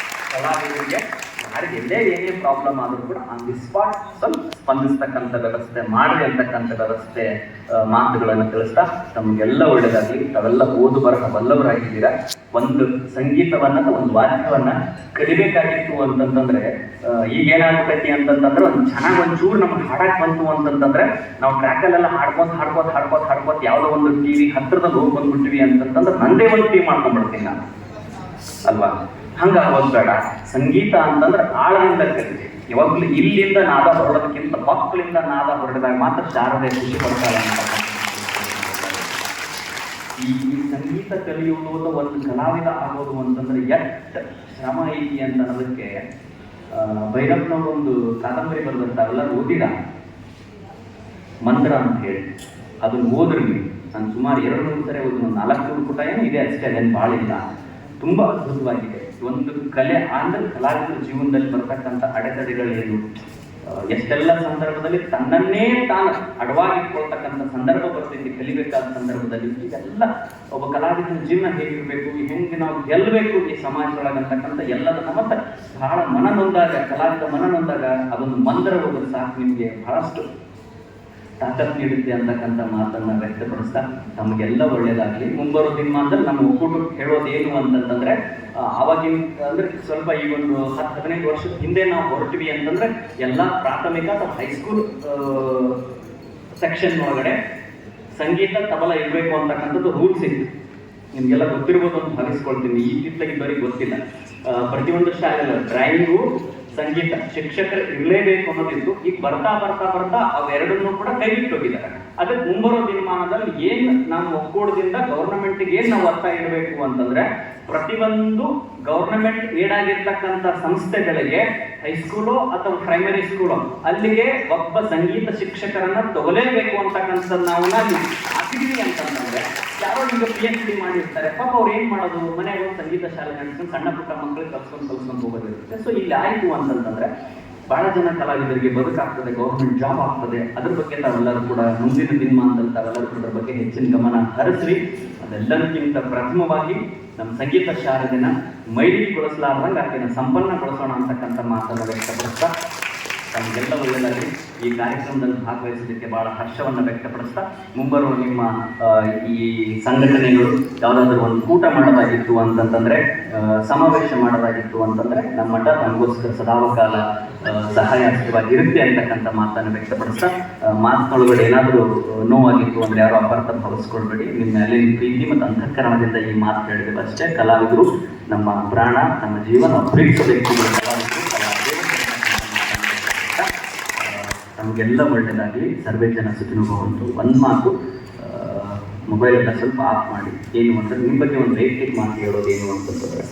ಕಲಾವಿದರಿಗೆ ಯಾರಿಗೆ ಎಲ್ಲೇ ಏನೇ ಪ್ರಾಬ್ಲಮ್ ಆದರೂ ಕೂಡ ಆನ್ ದಿ ಸ್ಪಾಟ್ ಸ್ವಲ್ಪ ಸ್ಪಂದಿಸ್ತಕ್ಕಂಥ ವ್ಯವಸ್ಥೆ ಮಾಡಿ ಅಂತಕ್ಕಂಥ ವ್ಯವಸ್ಥೆ ಮಾತುಗಳನ್ನು ತಿಳಿಸ್ತಾ, ತಮಗೆಲ್ಲ ಒಳ್ಳೆಯದಾಗಲಿ. ತಾವೆಲ್ಲ ಓದು ಬರಹ ಬಲ್ಲವರಾಗಿದ್ದೀರಾ. ಒಂದು ಸಂಗೀತವನ್ನ, ಒಂದು ವಾದ್ಯವನ್ನ ಕಲಿಬೇಕಾಗಿತ್ತು ಅಂತಂತಂದ್ರೆ ಈಗೇನಾಗ್ತೈತಿ ಅಂತಂತಂದ್ರೆ ಒಂದು ಚೆನ್ನಾಗಿ ಒಂಚೂರು ನಮ್ಗೆ ಹಾಡಕ್ ಬಂತು ಅಂತಂತಂದ್ರೆ ನಾವು ಟ್ರ್ಯಾಕಲ್ಲೆಲ್ಲ ಹಾಡ್ಕೋತ ಯಾವುದೋ ಒಂದು ಟಿವಿ ಹತ್ರದಲ್ಲಿ ಹೋಗಿ ಬಂದ್ಬಿಟ್ಟಿವಿ ಅಂತಂತಂದ್ರೆ ನಂದೇ ಒಂದು ಟೀಮ್ ಮಾಡ್ಕೊಂಡ್ಬಿಡ್ತೀನಿ ನಾನು, ಅಲ್ವಾ? ಹಂಗಾಗೋದು ಬೇಡ. ಸಂಗೀತ ಅಂತಂದ್ರೆ ಆಳದಿಂದ ಕಲಿತೆ. ಯಾವಾಗಲೂ ಇಲ್ಲಿಂದ ನಾದ ಹೊರಡೋದಕ್ಕಿಂತ ಮಕ್ಕಳಿಂದ ನಾದ ಹೊರಡಿದಾಗ ಮಾತ್ರ ಶಾರದೆ ಖುಷಿ ಪಡ್ತಾಳೆ ಅಂತ. ಈ ಸಂಗೀತ ಕಲಿಯುವುದು ಒಂದು ಕಲಾವಿದ ಆಗೋದು ಅಂತಂದ್ರೆ ಎಷ್ಟು ಶ್ರಮ ಐತಿ ಅಂತ ಅನ್ನೋದಕ್ಕೆ ಭೈರಪ್ಪನವ್ರು ಒಂದು ಕಾದಂಬರಿ ಬರೆದಿರ್ತಾರಲ್ಲ, ಓದಿರ ಮಂತ್ರ ಅಂತ ಹೇಳಿ, ಅದನ್ನ ಓದ್ರಿ. ನಾನು ಸುಮಾರು 200 ಸರಿ ಓದಿ, 400 ಪುಟ ಏನು ಇದೆ ಅಷ್ಟೇ, ಅದೇನು ಬಾಳಿಲ್ಲ. ತುಂಬಾ ಅದ್ಭುತವಾಗಿದೆ. ಒಂದು ಕಲೆ ಅಂದ್ರೆ ಕಲಾವಿದರ ಜೀವನದಲ್ಲಿ ಬರ್ತಕ್ಕಂಥ ಅಡೆತಡೆಗಳೇನು, ಎಷ್ಟೆಲ್ಲ ಸಂದರ್ಭದಲ್ಲಿ ತನ್ನನ್ನೇ ತಾನು ಅಡವಾಗಿಟ್ಕೊಳ್ತಕ್ಕಂಥ ಸಂದರ್ಭ ಬರ್ತೈತಿ ಕಲಿಬೇಕಾದ ಸಂದರ್ಭದಲ್ಲಿ. ಇದೆಲ್ಲ ಒಬ್ಬ ಕಲಾವಿದನ ಜೀವನ ಹೇಗಿರ್ಬೇಕು, ಹೆಂಗೆ ನಾವು ಗೆಲ್ಲಬೇಕು ಈ ಸಮಾಜದೊಳಗಂತಕ್ಕಂಥ ಎಲ್ಲದನ್ನ ಮತ್ತೆ ಬಹಳ ಮನನೊಂದಾಗ, ಕಲಾವಿದ ಮನನೊಂದಾಗ ಅದೊಂದು ಮಂತ್ರ ಹೋಗೋದು ಸಾಕು ನಿಮಗೆ ಬಹಳಷ್ಟು ತಾಕತ್ ನೀಡುತ್ತೆ ಅಂತಕ್ಕಂಥ ಮಾತನ್ನ ವ್ಯಕ್ತಪಡಿಸ್ತಾ, ನಮಗೆಲ್ಲ ಒಳ್ಳೇದಾಗ್ಲಿ. ಮುಂಬರೋ ದಿನಮಾನದಲ್ಲಿ ನಮ್ಮ ಒಕ್ಕೂಟಕ್ಕೆ ಹೇಳೋದೇನು ಅಂತಂತಂದ್ರೆ, ಅವಾಗಿನ ಅಂದ್ರೆ ಸ್ವಲ್ಪ ಈ ಒಂದು 10-15 ವರ್ಷದ ಹಿಂದೆ ನಾವು ಹೊರಟಿವಿ ಅಂತಂದ್ರೆ ಎಲ್ಲ ಪ್ರಾಥಮಿಕ ಅಥವಾ ಹೈಸ್ಕೂಲ್ ಸೆಕ್ಷನ್ ಒಳಗಡೆ ಸಂಗೀತ ತಬಲ ಇರಬೇಕು ಅಂತಕ್ಕಂಥದ್ದು ರೂಲ್ಸ್ ಇತ್ತು. ನಿಮ್ಗೆಲ್ಲ ಗೊತ್ತಿರ್ಬೋದು ಅಂತ ಭಾವಿಸ್ಕೊಳ್ತೀನಿ, ಈಗಿದ್ದವರಿಗೆ ಗೊತ್ತಿಲ್ಲ. ಪ್ರತಿಯೊಂದು ಶಾಲೆಯಲ್ಲಿ ಡ್ರಾಯಿಂಗು, ಸಂಗೀತ ಶಿಕ್ಷಕರು ಇರಲೇಬೇಕು ಅನ್ನೋದಿತ್ತು. ಈಗ ಬರ್ತಾ ಅವೆರಡನ್ನೂ ಕೂಡ ಕೈ ಬಿಟ್ಟು ಹೋಗಿದ್ದಾರೆ. ಅದಕ್ಕೆ ಮುಂಬರೋ ದಿನಮಾನದಲ್ಲಿ ಏನ್ ನಮ್ಮ ಒಕ್ಕೂಟದಿಂದ ಗೌರ್ಮೆಂಟ್ಗೆ ಏನ್ ನಾವು ಒತ್ತಾಯ ಇಡಬೇಕು ಅಂತಂದ್ರೆ, ಪ್ರತಿಯೊಂದು ಗೌರ್ಮೆಂಟ್ ಏಡ್ ಆಗಿರ್ತಕ್ಕಂಥ ಸಂಸ್ಥೆಗಳಿಗೆ ಹೈಸ್ಕೂಲು ಅಥವಾ ಪ್ರೈಮರಿ ಸ್ಕೂಲು ಅಲ್ಲಿಗೆ ಒಬ್ಬ ಸಂಗೀತ ಶಿಕ್ಷಕರನ್ನ ತಗೊಲೇಬೇಕು ಅಂತಕ್ಕಂಥದ್ದು ನಾವು ಹಾಕಿದೀವಿ ಅಂತಂದ್ರೆ ಯಾರೋ ಈಗ PhD ಮಾಡಿರ್ತಾರೆ, ಪಾಪ ಅವ್ರು ಏನ್ ಮಾಡೋದು, ಮನೆಗೆ ಒಂದು ಸಂಗೀತ ಶಾಲೆ ನಡೆಸ್ಕೊಂಡು ಸಣ್ಣ ಪುಟ್ಟ ಮಕ್ಕಳಿಗೆ ಕಲ್ಸ್ಕೊಂಡು ಹೋಗೋದಿರುತ್ತೆ. ಸೊ ಇಲ್ಲಿ ಆಯ್ತು ಅಂತಂತಂದ್ರೆ ಬಹಳ ಜನ ಕಲಾವಿದರಿಗೆ ಬದುಕಾಗ್ತದೆ, ಗೌರ್ಮೆಂಟ್ ಜಾಬ್ ಆಗ್ತದೆ. ಅದ್ರ ಬಗ್ಗೆ ತಾವೆಲ್ಲರೂ ಕೂಡ ಮುಂದಿನ ದಿನಮಾನದಲ್ಲಿ ತಾವೆಲ್ಲರೂ ಕೂಡ ಅದ್ರ ಬಗ್ಗೆ ಹೆಚ್ಚಿನ ಗಮನ ಹರಿಸ್ರಿ. ಅದೆಲ್ಲದಕ್ಕಿಂತ ಪ್ರಥಮವಾಗಿ ನಮ್ಮ ಸಂಗೀತ ಶಾರದೆನ ಮೈಲಿಗೊಳಿಸಲಾರ್ದಂಗೆ ಆಕೆನ ಸಂಪನ್ನಗೊಳಿಸೋಣ ಅಂತಕ್ಕಂಥ ಮಾತನ್ನು ವ್ಯಕ್ತಪಡಿಸ್ತಾ ತಮಗೆಲ್ಲ ಒಳ್ಳೆಯದಾಗಲಿ. ಈ ಕಾರ್ಯಕ್ರಮದಲ್ಲಿ ಭಾಗವಹಿಸಲಿಕ್ಕೆ ಬಹಳ ಹರ್ಷವನ್ನು ವ್ಯಕ್ತಪಡಿಸ್ತಾ ಮುಂಬರುವ ನಿಮ್ಮ ಈ ಸಂಘಟನೆಗಳು ಯಾವುದಾದ್ರೂ ಒಂದು ಕೂಟ ಮಾಡೋದಾಗಿತ್ತು ಅಂತಂತಂದ್ರೆ, ಸಮಾವೇಶ ಮಾಡೋದಾಗಿತ್ತು ಅಂತಂದ್ರೆ ನಮ್ಮ ಮಠ ನಮಗೋಸ್ಕರ ಸದಾವಕಾಲ ಸಹಾಯವಾಗಿರುತ್ತೆ ಅಂತಕ್ಕಂಥ ಮಾತನ್ನು ವ್ಯಕ್ತಪಡಿಸ್ತಾ, ಮಾತಿನೊಳಗಡೆ ಏನಾದರೂ ನೋವಾಗಿತ್ತು ಅಂದ್ರೆ ಯಾರು ಅಪಾರ್ಥ ಭಾವಿಸ್ಕೊಳ್ಬೇಡಿ. ನಿಮ್ಮ ಮೇಲೆ ಪ್ರೀತಿ ಮತ್ತು ಅಂತಃಕರಣದಿಂದ ಈ ಮಾತು ಹೇಳಿದ್ದೇವೆ ಅಷ್ಟೇ. ಕಲಾವಿದರು ನಮ್ಮ ಪ್ರಾಣ, ನಮ್ಮ ಜೀವನ, ಪ್ರೀತಿಸಬೇಕು. ನಮಗೆಲ್ಲ ಒಳ್ಳೆಯದಾಗಲಿ. ಸರ್ವೇ ಜನ ಸುಖಿನೋ ಭವಂತು. ಒಂದು ಮಾತು, ಮೊಬೈಲೆಲ್ಲ ಸ್ವಲ್ಪ ಆಫ್ ಮಾಡಿ. ಏನು ಅಂತಂದ್ರೆ ನಿಮ್ಮ ಬಗ್ಗೆ ಒಂದು ವೈಯಕ್ತಿಕ ಮಾತು ಹೇಳೋದು ಏನು ಅಂತಂದ್ರೆ,